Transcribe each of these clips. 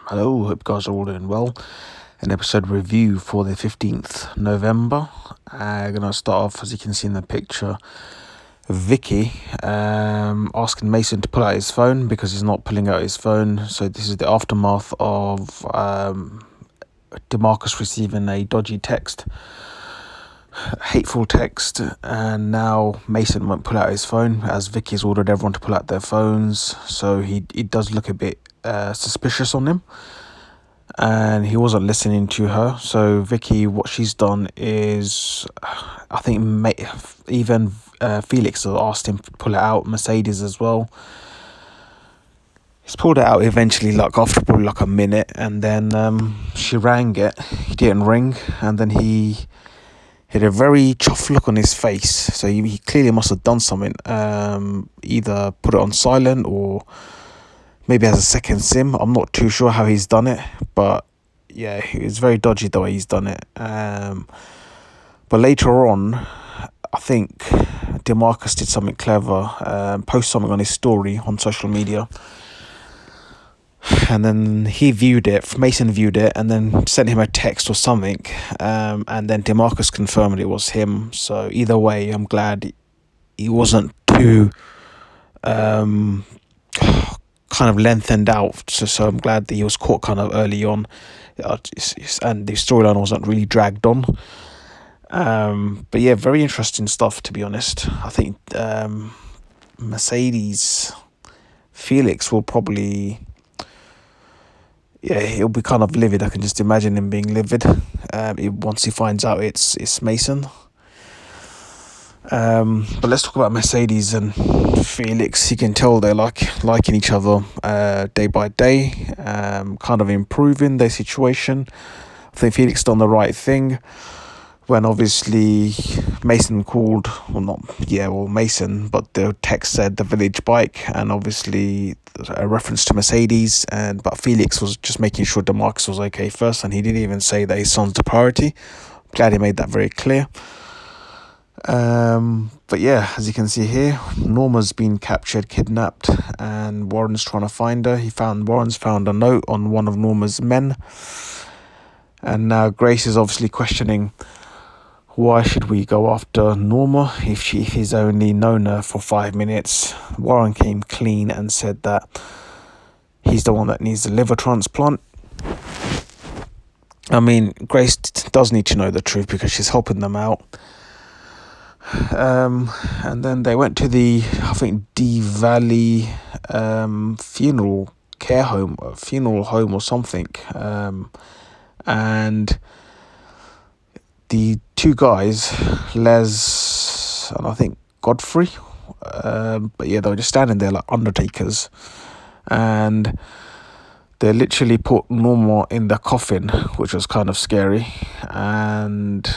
Hello, hope you guys are all doing well. An episode review for the 15th November. I'm going to start off, as you can see in the picture, Vicky asking Mason to pull out his phone because he's not pulling out his phone. So this is the aftermath of DeMarcus receiving a dodgy text, hateful text, and now Mason won't pull out his phone as Vicky's ordered everyone to pull out their phones. So it does look a bit suspicious on him, and he wasn't listening to her. So Vicky, what she's done is, I think even Felix has asked him to pull it out, Mercedes as well. He's pulled it out eventually, like after probably like a minute, and then she rang it. He didn't ring, and then he had a very chuffed look on his face. So he clearly must have done something, either put it on silent or maybe as a second SIM. I'm not too sure how he's done it, but yeah, it's very dodgy the way he's done it. But later on, I think DeMarcus did something clever, post something on his story on social media, and then Mason viewed it, and then sent him a text or something, and then DeMarcus confirmed it was him. So either way, I'm glad he wasn't too kind of lengthened out, so I'm glad that he was caught kind of early on, and the storyline wasn't really dragged on. But yeah, very interesting stuff, to be honest. I think Mercedes Felix will probably, he'll be kind of livid. I can just imagine him being livid once he finds out it's Mason. But let's talk about Mercedes and Felix. You can tell they're liking each other day by day, kind of improving their situation. I think Felix done the right thing when obviously Mason called, Mason, but the text said the village bike, and obviously a reference to Mercedes, but Felix was just making sure DeMarcus was okay first, and he didn't even say that his son's the priority. I'm glad he made that very clear. But yeah, as you can see here, Norma's been kidnapped, and Warren's trying to find her. Warren's found a note on one of Norma's men, and now Grace is obviously questioning, why should we go after Norma if he's only known her for 5 minutes? Warren came clean and said that he's the one that needs the liver transplant. I mean, Grace does need to know the truth because she's helping them out. And then they went to the, I think, D Valley funeral home or something, and the two guys, Les and I think Godfrey, but yeah, they were just standing there like undertakers, and they literally put Norma in the coffin, which was kind of scary. And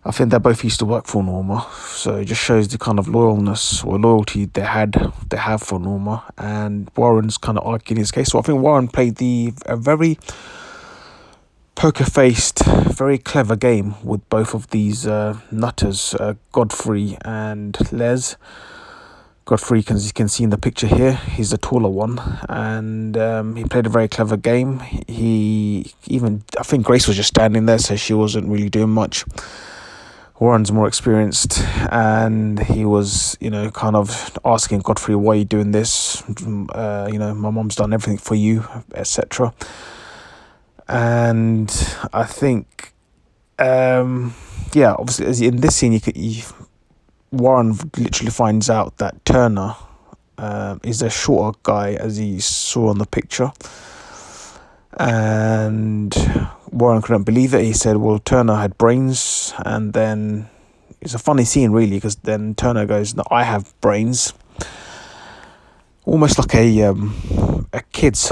I think they both used to work for Norma, so it just shows the kind of loyalty they have for Norma. And Warren's kind of arguing his case. So I think Warren played a very poker-faced, very clever game with both of these nutters, Godfrey and Les. Godfrey, as you can see in the picture here, he's the taller one, and he played a very clever game. I think Grace was just standing there, so she wasn't really doing much. Warren's more experienced, and he was, kind of asking Godfrey, why are you doing this? My mom's done everything for you, etc. And I think, obviously, as in this scene, Warren literally finds out that Turner is a shorter guy, as he saw on the picture. And Warren couldn't believe it. He said, well, Turner had brains. And then it's a funny scene, really, because then Turner goes, no, I have brains. Almost like a kids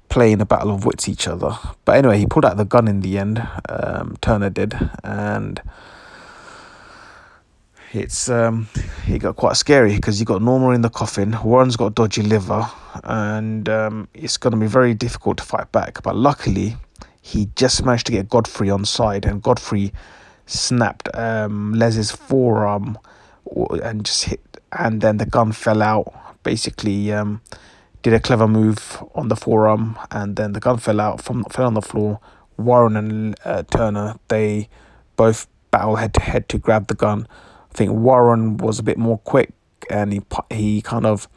playing a battle of wits each other. But anyway, he pulled out the gun in the end, Turner did, and it got quite scary because you got Norma in the coffin, Warren's got a dodgy liver, and it's going to be very difficult to fight back. But luckily, he just managed to get Godfrey on side, and Godfrey snapped Les's forearm and just hit, and then the gun fell out, basically did a clever move on the forearm, and then the gun fell on the floor. Warren and Turner, they both battle head to head to grab the gun. I think Warren was a bit more quick, and he kind of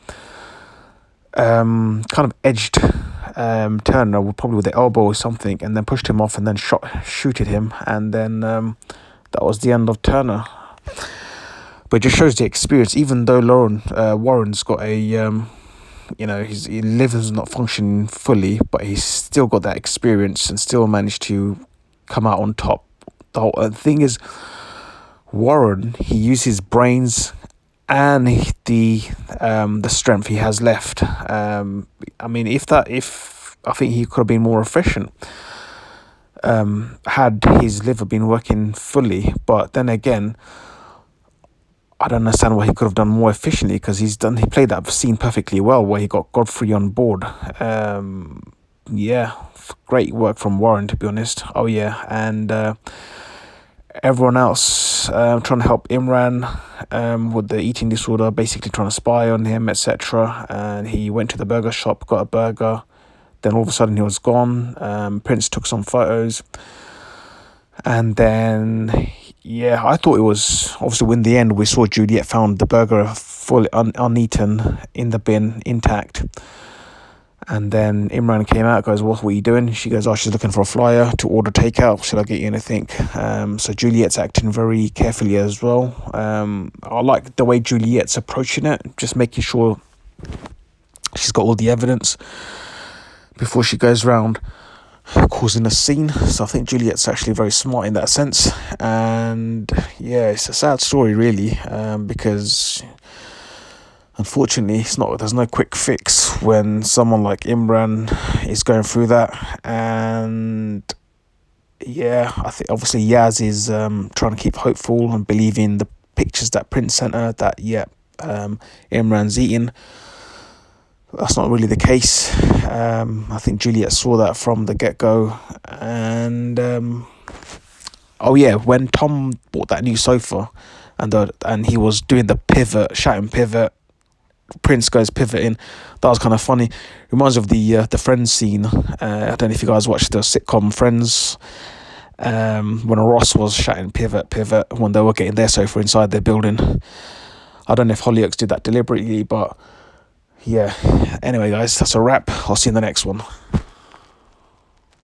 edged Turner probably with the elbow or something, and then pushed him off, and then shooted him, and then that was the end of Turner. But it just shows the experience. Even though Warren's got a his liver's not functioning fully, but he's still got that experience and still managed to come out on top. The whole thing is, Warren, he used his brains and the strength he has left. I think he could have been more efficient had his liver been working fully. But then again, I don't understand why he could have done more efficiently, because he played that scene perfectly well where he got Godfrey on board. Great work from Warren, to be honest. Oh yeah, and everyone else trying to help Imran with the eating disorder, basically trying to spy on him, etc. And he went to the burger shop, got a burger. Then all of a sudden he was gone. Prince took some photos. And then, I thought it was, obviously in the end we saw Juliet found the burger fully uneaten in the bin, intact. And then Imran came out, goes, what were you doing? She goes, she's looking for a flyer to order takeout. Should I get you anything? So Juliet's acting very carefully as well. I like the way Juliet's approaching it, just making sure she's got all the evidence before she goes round causing a scene. So I think Juliet's actually very smart in that sense. And it's a sad story really, because unfortunately there's no quick fix when someone like Imran is going through that. And I think obviously Yaz is trying to keep hopeful and believing the pictures that Prince sent her, that Imran's eating. That's not really the case. I think Juliet saw that from the get-go. And when Tom bought that new sofa and he was doing the shouting pivot, Prince goes pivoting, that was kind of funny. Reminds me of the Friends scene. I don't know if you guys watched the sitcom Friends, when Ross was shouting pivot when they were getting their sofa inside their building. I don't know if Hollyoaks did that deliberately, but anyway guys, that's a wrap. I'll see you in the next one.